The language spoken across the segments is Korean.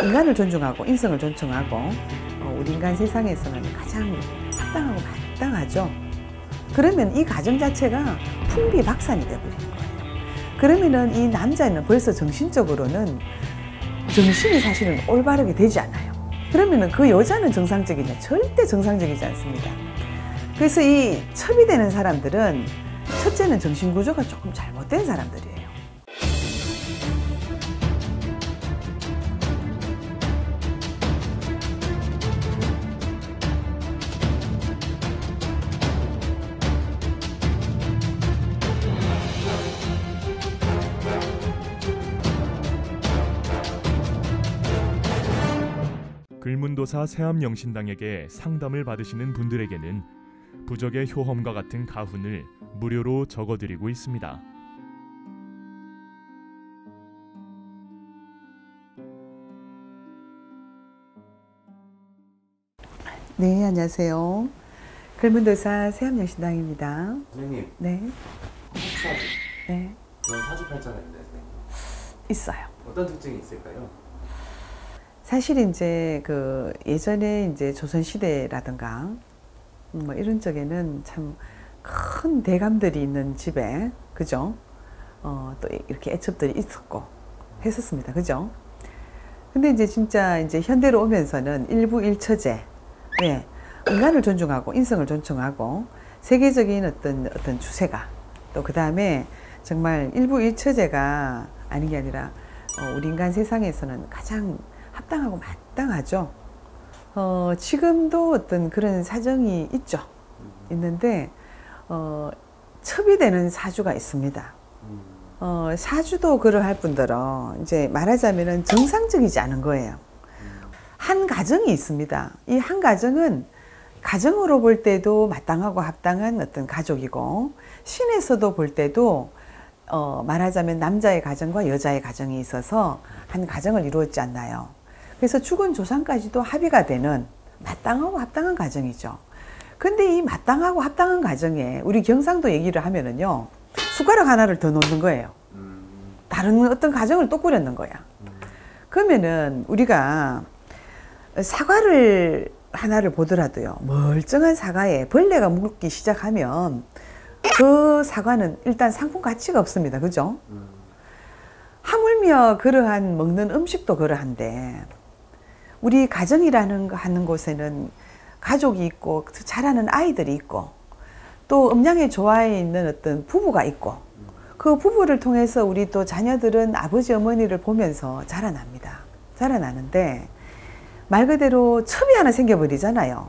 인간을 존중하고 인성을 존중하고 우리 인간 세상에서는 가장 합당하고 마땅하죠. 그러면 이 가정 자체가 풍비박산이 되어버리는 거예요. 그러면은 이 남자는 벌써 정신적으로는 정신이 사실은 올바르게 되지 않아요. 그러면은 그 여자는 정상적이냐? 절대 정상적이지 않습니다. 그래서 이 첩이 되는 사람들은 첫째는 정신구조가 조금 잘못된 사람들이에요. 글문도사 세암영신당에게 상담을 받으시는 분들에게는 부적의 효험과 같은 가훈을 무료로 적어드리고 있습니다. 네, 안녕하세요. 글문도사 세암영신당입니다. 선생님, 네, 사주 네, 그런 사주팔자가 있나요, 선생님? 있어요. 어떤 특징이 있을까요? 사실 이제 그 예전에 이제 조선 시대라든가 뭐 이런 쪽에는 참 큰 대감들이 있는 집에 그죠? 또 이렇게 애첩들이 있었고 했었습니다, 그죠? 근데 이제 진짜 이제 현대로 오면서는 일부일처제, 예, 인간을 존중하고 인성을 존중하고 세계적인 어떤 추세가 또 그 다음에 정말 일부일처제가 아닌 게 아니라 우리 인간 세상에서는 가장 합당하고 마땅하죠. 지금도 어떤 그런 사정이 있죠. 있는데 첩이 되는 사주가 있습니다. 사주도 그러할 뿐더러 이제 말하자면은 정상적이지 않은 거예요. 한 가정이 있습니다. 이 한 가정은 가정으로 볼 때도 마땅하고 합당한 어떤 가족이고 신에서도 볼 때도 말하자면 남자의 가정과 여자의 가정이 있어서 한 가정을 이루었지 않나요? 그래서 죽은 조상까지도 합의가 되는 마땅하고 합당한 가정이죠. 근데 이 마땅하고 합당한 가정에 우리 경상도 얘기를 하면은요, 숟가락 하나를 더 놓는 거예요. 다른 어떤 가정을 또 꾸렸는 거야. 그러면은 우리가 사과를 하나를 보더라도요, 멀쩡한 사과에 벌레가 묻기 시작하면 그 사과는 일단 상품 가치가 없습니다. 그죠? 하물며 그러한 먹는 음식도 그러한데 우리 가정이라는 하는 곳에는 가족이 있고 자라는 아이들이 있고 또 음양의 조화에 있는 어떤 부부가 있고 그 부부를 통해서 우리 또 자녀들은 아버지 어머니를 보면서 자라납니다. 자라나는데 말 그대로 첩이 하나 생겨버리잖아요.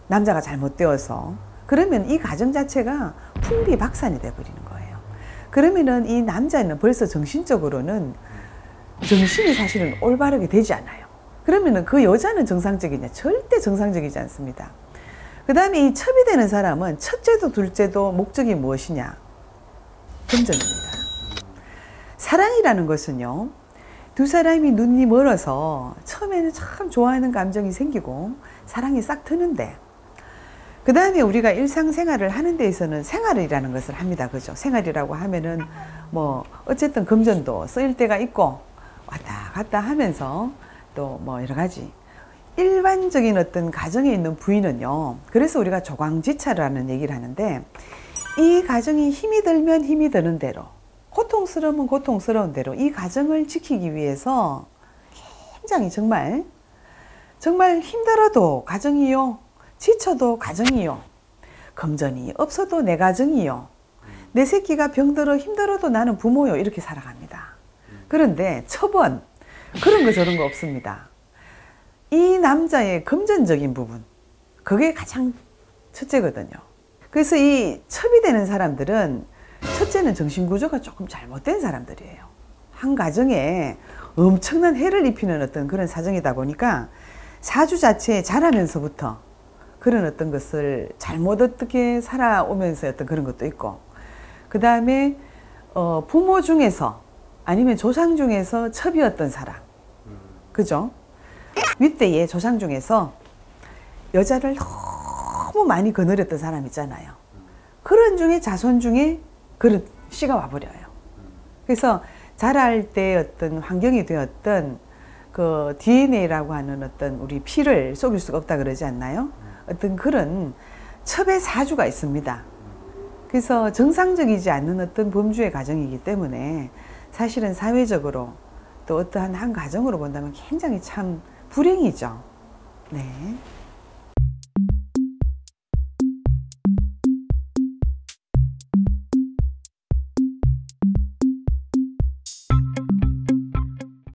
남자가 잘못되어서. 그러면 이 가정 자체가 풍비박산이 돼버리는 거예요. 그러면은 이 남자는 벌써 정신적으로는 정신이 사실은 올바르게 되지 않아요. 그러면은 그 여자는 정상적이냐? 절대 정상적이지 않습니다. 그 다음에 이 첩이 되는 사람은 첫째도 둘째도 목적이 무엇이냐? 금전입니다. 사랑이라는 것은요, 두 사람이 눈이 멀어서 처음에는 참 좋아하는 감정이 생기고 사랑이 싹 트는데 그 다음에 우리가 일상생활을 하는 데 있어서는 생활이라는 것을 합니다. 그죠? 생활이라고 하면은 뭐 어쨌든 금전도 쓰일 때가 있고 왔다 갔다 하면서 또 뭐 여러 가지 일반적인 어떤 가정에 있는 부인은요, 그래서 우리가 조광지차라는 얘기를 하는데 이 가정이 힘이 들면 힘이 드는 대로 고통스러우면 고통스러운 대로 이 가정을 지키기 위해서 굉장히 정말 힘들어도 가정이요, 지쳐도 가정이요, 금전이 없어도 내 가정이요, 내 새끼가 병들어 힘들어도 나는 부모요, 이렇게 살아갑니다. 그런데 첩은 그런 거 저런 거 없습니다. 이 남자의 금전적인 부분, 그게 가장 첫째거든요. 그래서 이 첩이 되는 사람들은 첫째는 정신구조가 조금 잘못된 사람들이에요. 한 가정에 엄청난 해를 입히는 어떤 그런 사정이다 보니까 사주 자체에 자라면서부터 그런 어떤 것을 잘못 어떻게 살아오면서 어떤 그런 것도 있고, 그 다음에 부모 중에서 아니면 조상 중에서 첩이었던 사람, 그죠? 윗대의 조상 중에서 여자를 너무 많이 거느렸던 사람 있잖아요. 그런 중에 자손 중에 그런 씨가 와버려요. 그래서 자랄 때 어떤 환경이 되었던 그 DNA라고 하는 어떤 우리 피를 속일 수가 없다 그러지 않나요? 어떤 그런 첩의 사주가 있습니다. 그래서 정상적이지 않는 어떤 범주의 가정이기 때문에 사실은 사회적으로 또 어떠한 한 가정으로 본다면 굉장히 참 불행이죠. 네.